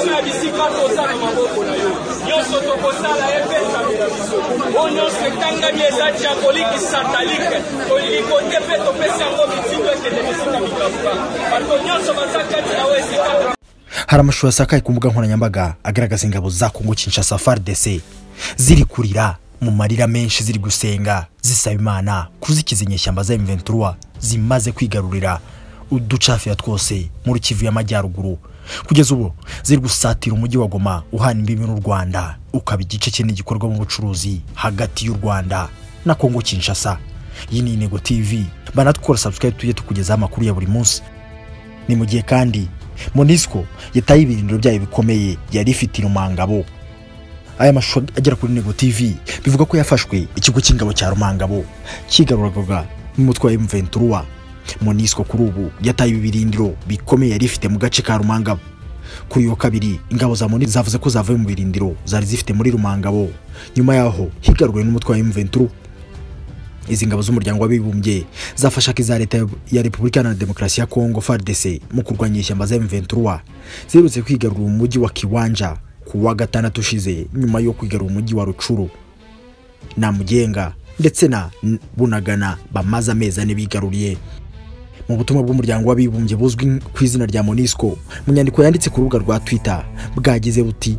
Comme la bisika koza na maboko na yo. Nyonso tokosala epesa bila biso. Onyo sekanga mieza diabolique satanique. Tolingi kote pe topesa yango mitindo ekende bisika mikabuka. Bato nyonso bazakati na wesika. Hari amashusho yasakaye ku mbuga nkoranyambaga agaragaza ingabo za Kongo Kinshasa FARDC ziri kurira mu marira menshi ziri gusenga zisaba Imana kuzikiza inyeshyamba za M23 zimaze kwigarurira uducafi twose muri Kivu y'Amajyaruguru. Kugeza ubu ziri gusatira umujyi wa Goma uhana imbibi n'u Rwanda, ukaba igice kinini gikorwa mu bucuruzi hagati y'u Rwanda na Kongo Kinshasa. Iyi ni Intego TV, banatwora subscribe tujye tukugeza amakuru ya buri munsi. Ni mu gihe kandi MONUSCO yataye ibirindiro byayo bikomeye yari ifite Rumangabo. Aya mashusho agera kuri Intego TV bivuga ko yafashwe ikigo cy'ingabo cya Rumangabo kigaruraga n'umutwe wa M23. MONUSCO kuri ubu yataye ibirindiro bikomeye yari ifite mu gace ka Rumangabo. Kuri yo kabiri ingabo za MONUSCO zavuze ko zavuye mu birindiro zari zifite muri Rumangabo nyuma yaho higaruriwe n'umutwe wa M23. Izi ngabo z'umuryango w'abibumbye zafashaga iza leta ya Repubulika Iharanira Demokarasi ya Kongo FARDC mu kurwanya ishyamba za M23 zirutse kwigarura umujyi wa Kiwanja ku wa gatandatu ushize nyuma yo kwigarura umujyi wa Rucuru na Mugenga ndetse na Bunagana bamaze amezi ane bigaruriye. Mu butumwa bw'umuryango w'abibumbye buzwi ku izina rya MONUSCO, mu nyandiko yanditse ku rubuga rwa Twitter bwagize buti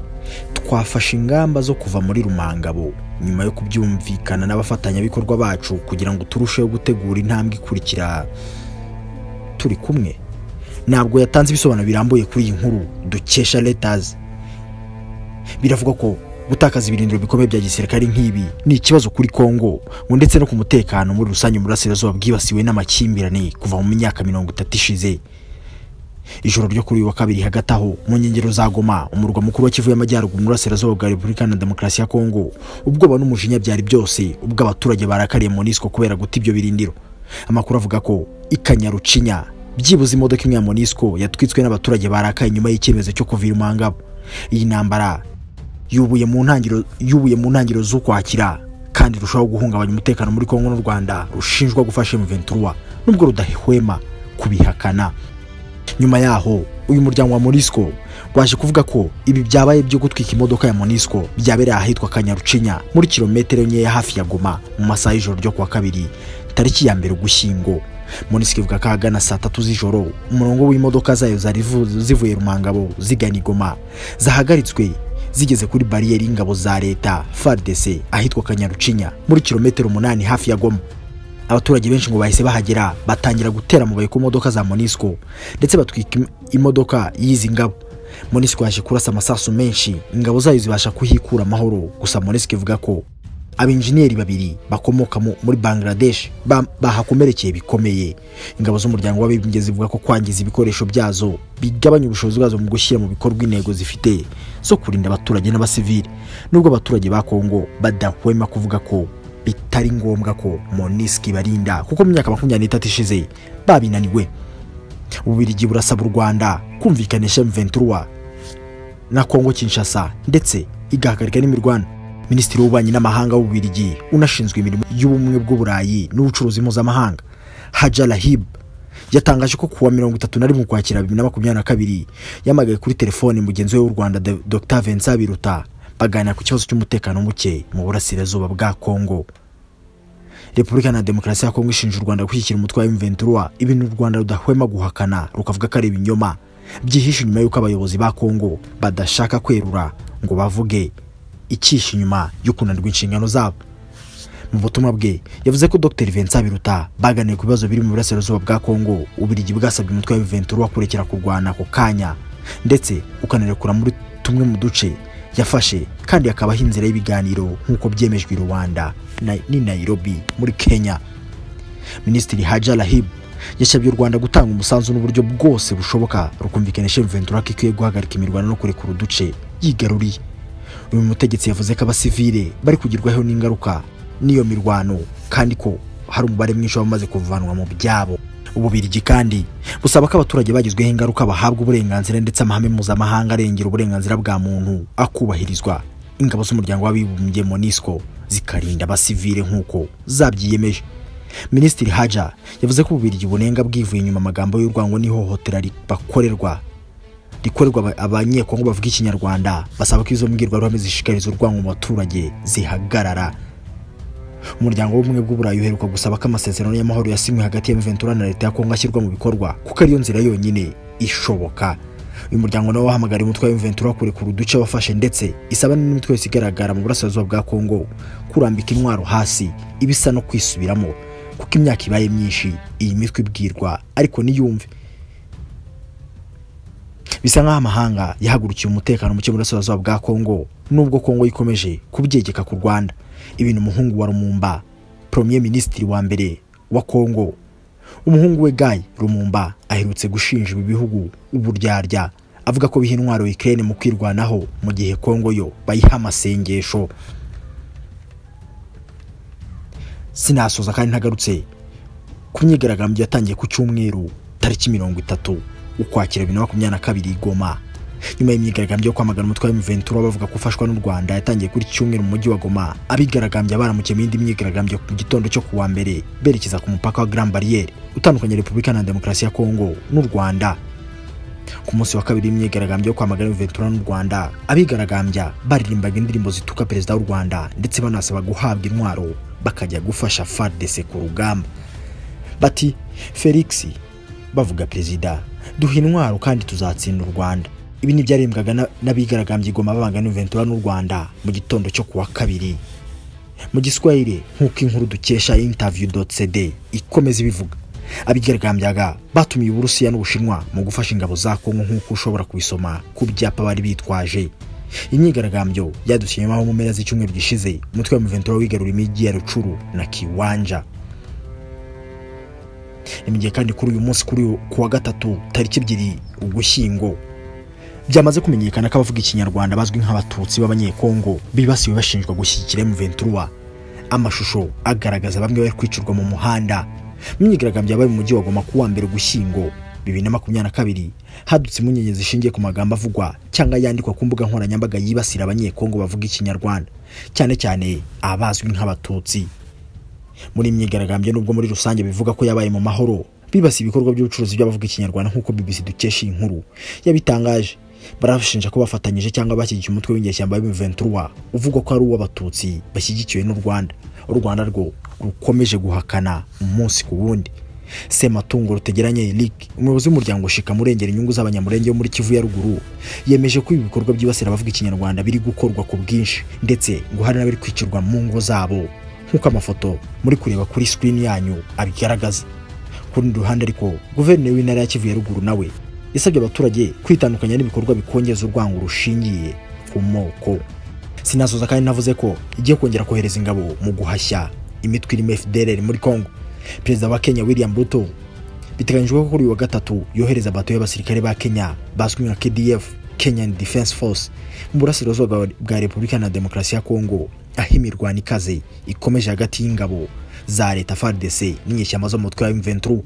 twafashe ingamba zo kuva muri Rumangabo nyuma yo kubyumvikana n'abafatanyabikorwa bacu kugira ngo turusheho gutegura intambwe ikurikira. Turi kumwe. Ntabwo yatanze ibisobanuro birambuye kuri iyi nkuru dukesha Reuters. Biravuga ko gutakaza ibirindiro bikomeye bya gisirikare nk'ibi ni ikibazo kuri Kongo ndetse no ku mutekano muri rusange mu burasirazuba bwibasiwe n'amakimbirane kuva mu myaka 30 ishize. Ijoro ryo kuri wa kabiri hagati aho mu nkengero za Goma, umurwa mukuru wa Kivu y'Amajyaruguru mu burasirazuba bwa Repubulika Iharanira Demokarasi ya Kongo, ubwoba n'umujinya byari byose ubwo abaturage barakariye MONUSCO kubera guta ibyo birindiro. Amakuru avuga ko ikanyarucinya byibuze imodoka imwe ya MONUSCO yatwitswe n'abaturage barakaye nyuma y'icyemezo cyo kuvira Rumangabo. Iyi ntambara yubuye mu ntangiriro z'Ukwakira kandi rushaho guhungabanya umutekano muri Kongo n'u Rwanda rushinjwa gufasha M23 nubwo rudahwema kubihakana. Nyuma yaho uyu muryango wa MONUSCO waje kuvuga ko ibi byabaye byo gutwika imodoka ya MONUSCO byabereye ahitwa Kanyarucinya muri kilometero nke ya hafi ya Goma mu masaha y'ijoro ryo kuwa kabiri tariki ya 1 Ugushyingo. MONUSCO ivuga ko ahagana saa 3 z'ijoro umurongo w'imodoka zayo zari zivuye Rumangabo zigana Goma zahagaritswe zigeze kuri bariyeri y'ingabo za leta FARDC ahitwa Kanyarucinya muri kilometero 8 hafi ya Goma. Abaturage benshi ngo bahise bahagera batangira gutera mu ku modoka za MONUSCO ndetse batwika imodoka y'izi ngabo. MONUSCO yaje kurasa amasasu menshi ingabo zayo zibasha kuhikura amahoro. Gusa MONUSCO ivuga ko abinjiniyeri babiri bakomoka muri Bangladesh bahakomerekeye bikomeye. Ingabo z'umuryango w'abibumbye zivuga ko kwangiza ibikoresho byazo bigabanya ubushobozi bwazo mu gushyira mu bikorwa intego zifite zo kurinda abaturage n'abasivili. Nubwo abaturage ba Kongo badahwema kuvuga ko bitari ngombwa ko MONUSCO ibarinda kuko mu myaka 23 ishize babinaniwe. Ububirigi burasaba u Rwanda kumvikanisha M23 na Kongo Kinshasa ndetse igahagarika n'imirwano. Minisitiri w'ububanyi n'amahanga w'Ububirigi unashinzwe imirimo y'ubumwe bw'Uburayi n'ubucuruzi mpuzamahanga Haja Lahib yatangaje ko kuwa 31 Ukwakira 2022 yamagaye kuri telefone mugenzi we w'u Rwanda Dr Vincent Biruta baganira ku kibazo cy'umutekano muke mu burasirazuba bwa Kongo. Repubulika Iharanira Demokarasi ya Kongo ishinja u Rwanda gushyigikira umutwe wa M23, ibintu u Rwanda rudahwema guhakana rukavuga ko ari ibinyoma byihishe nyuma y'uko abayobozi ba Kongo badashaka kwerura ngo bavuge icyishe nyuma yo kunanirwa inshingano zabo. Mu butumwa bwe yavuze ko Dr Vincent Biruta baganiye ku bibazo biri mu burasirazuba bwa Kongo, Ubirigi bwasabye umutwe wa M23 kurekera kurwana ako kanya ndetse ukanarekura muri tumwe mu duce yafashe kandi akabaho inzira y'ibiganiro nk'uko byemejwe i Rwanda ni Nairobi muri Kenya. Minisitiri Haja Lahib yasabye u Rwanda gutanga umusanzu n'uburyo bwose bushoboka rukumvikanisha M23 ko ikwiye guhagarika imirwano no kurekura uduce yigaruriye. Uyu mutegetsi yavuze ko abasivile bari kugirwaho n'ingaruka niyo mirwano kandi ko hari umubare mwinshi wamaze kuvanwa mu byabo. Ububirigi kandi busaba ko abaturage bagizweho ingaruka bahabwa uburenganzira ndetse amahame mpuzamahanga arengera uburenganzira bwa muntu akubahirizwa. Ingabo z'umuryango w'abibumbye MONUSCO zikarinda abasivile nk'uko zabyiyemeje. Minisitiri Haja yavuze ko Ububirigi bunenga bwivuye inyuma amagambo y'urwango n'ihohotera bakorerwa rikorerwa abanyekongo bavuga ikinyarwanda basaba ko izo mbwirwaruhame zishikariza urwango mu baturage zihagarara. Umuryango w'ubumwe bw'Uburayi uheruka gusaba ko amasezerano y'amahoro yasinywe hagati ya M23 na leta ya Kongo ashyirwa mu bikorwa kuko ariyo nzira yonyine ishoboka. Uyu muryango nawo wahamagara umutwe wa M23 kurekura uduce wafashe ndetse isaba n'imitwe yose igaragara mu burasirazuba bwa Kongo kurambika intwaro hasi ibisa no kwisubiramo kuko imyaka ibaye myinshi iyi mitwe ibwirwa ariko niyumve. Bisa nk'aho amahanga yahagurukiye umutekano mu burasirazuba bwa Kongo nubwo Kongo ikomeje kubyegeka ku Rwanda. Ibintu umuhungu wa Lumumba, Premier Ministre wa mbere wa Kongo, umuhungu we Guy Lumumba aherutse gushinja ibi bihugu uburyarya avuga ko biha intwaro Ukraine mu kwirwanaho mu gihe Kongo yo bayiha amasengesho. Sinasoza kandi ntagarutse ku myigaragambyo yatangiye ku cyumweru tariki 30 Ukwakira 2022 Goma. Nyuma y'imyigaragambyo yo kwamagana umutwe wa M23 bavuga ko ufashwa n'u Rwanda yatangiye kuri cyumweru mu mujyi wa Goma, abigaragambya baramukiye mu yindi myigaragambyo ku gitondo cyo kuwa mbere berekeza ku mupaka wa Grand Barriere utandukanye Repubulika na Demokarasi ya Kongo n'u Rwanda. Ku munsi wa kabiri imyigaragambyo yo kwamagana M23 n'u Rwanda, abigaragambya baririmbaga indirimbo zituka perezida w'u Rwanda ndetse banasaba guhabwa intwaro bakajya gufasha FARDC ku rugamba. Bati Felix bavuga perezida, duha intwaro kandi tuzatsinda u Rwanda. Ibi ni byarembwaga n'abigaragambye Goma babangana M23 n'u Rwanda mu gitondo cyo kuwa kabiri. Mu Giswahili nk'uko inkuru dukesha interview.cd ikomeza ibivuga, abigaragambyaga batumiye Uburusiya n'Ubushinwa mu gufasha ingabo za Kongo nk'uko ushobora kubisoma ku byapa bari bitwaje. Imyigaragambyo yadusinyemo mu mpera z'icyumweru gishize umutwe wa M23 wigarura imijyi ya Rucuru na Kiwanja. Imijyi kandi kuri uyu munsi kuwa gatatu tariki 2 Ugushyingo byamaze kumenyekana ko abavuga ikinyarwanda bazwi nk'abatutsi b'abanyekongo bibasiwe bashinjwa gushyigikira M23. Amashusho agaragaza bamwe bari kwicirwa mu muhanda. Imyigaragambyo yabaye mu mujyi wa Goma kuwa mbere Ugushyingo 2022 hadutse impungenge zishingiye ku magambo avugwa cyangwa yandikwa ku mbuga nkoranyambaga yibasira abanyekongo bavuga ikinyarwanda, cyane cyane abazwi nk'abatutsi. Muri imyigaragambyo nubwo muri rusange bivuga ko yabaye mu mahoro, bibasi ibikorwa by'ubucuruzi by'abavuga ikinyarwanda nk'uko BBC dukesha inkuru yabitangaje. Barashinja ko bafatanyije cyangwa bashyigikiye umutwe w'ingeshyamba M23 uvuga ko ari uw'abatutsi bashyigikiwe n'u Rwanda. U Rwanda rwo rukomeje guhakana umunsi ku wundi. Sematungo Rutegeranye Eric, umuyobozi w'umuryango Shika murengera inyungu z'abanyamurenge muri Kivu ya ruguru, yemeje ko ibikorwa byibasira abavuga ikinyarwanda biri gukorwa ku bwinshi ndetse ngo hari n'abari kwicirwa mu ngo zabo nk'uko amafoto muri kureba kuri screen yanyu abigaragaza. Ku rundi ruhande ariko guverineri w'intara ya Kivu ya ruguru nawe yasabye abaturage kwitandukanya n'ibikorwa bikongeza urwango rushingiye ku moko. Sinasoza kandi navuze ko igiye kongera kohereza ingabo mu guhashya imitwe irimo FDLR muri Kongo. Perezida wa Kenya William Ruto biteganyijwe ko kuri uyu wa gatatu yohereza bato y'abasirikare ba Kenya bazwi nka KDF, Kenyan Defense Force, mu burasirazuba bwa Repubulika na Demokarasi ya Kongo, aho imirwano ikaze ikomeje hagati y'ingabo za leta FARDC n'inyeshyamba zo mu mutwe wa M23.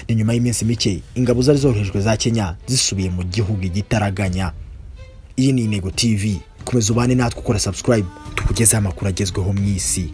Ni nyuma y'iminsi mike ingabo zari zoherejwe za Kenya zisubiye mu gihugu gitaraganya. Iyi ni Intego TV, komeza ubane natwe ukora subscribe tukugezeho amakuru agezweho mu isi.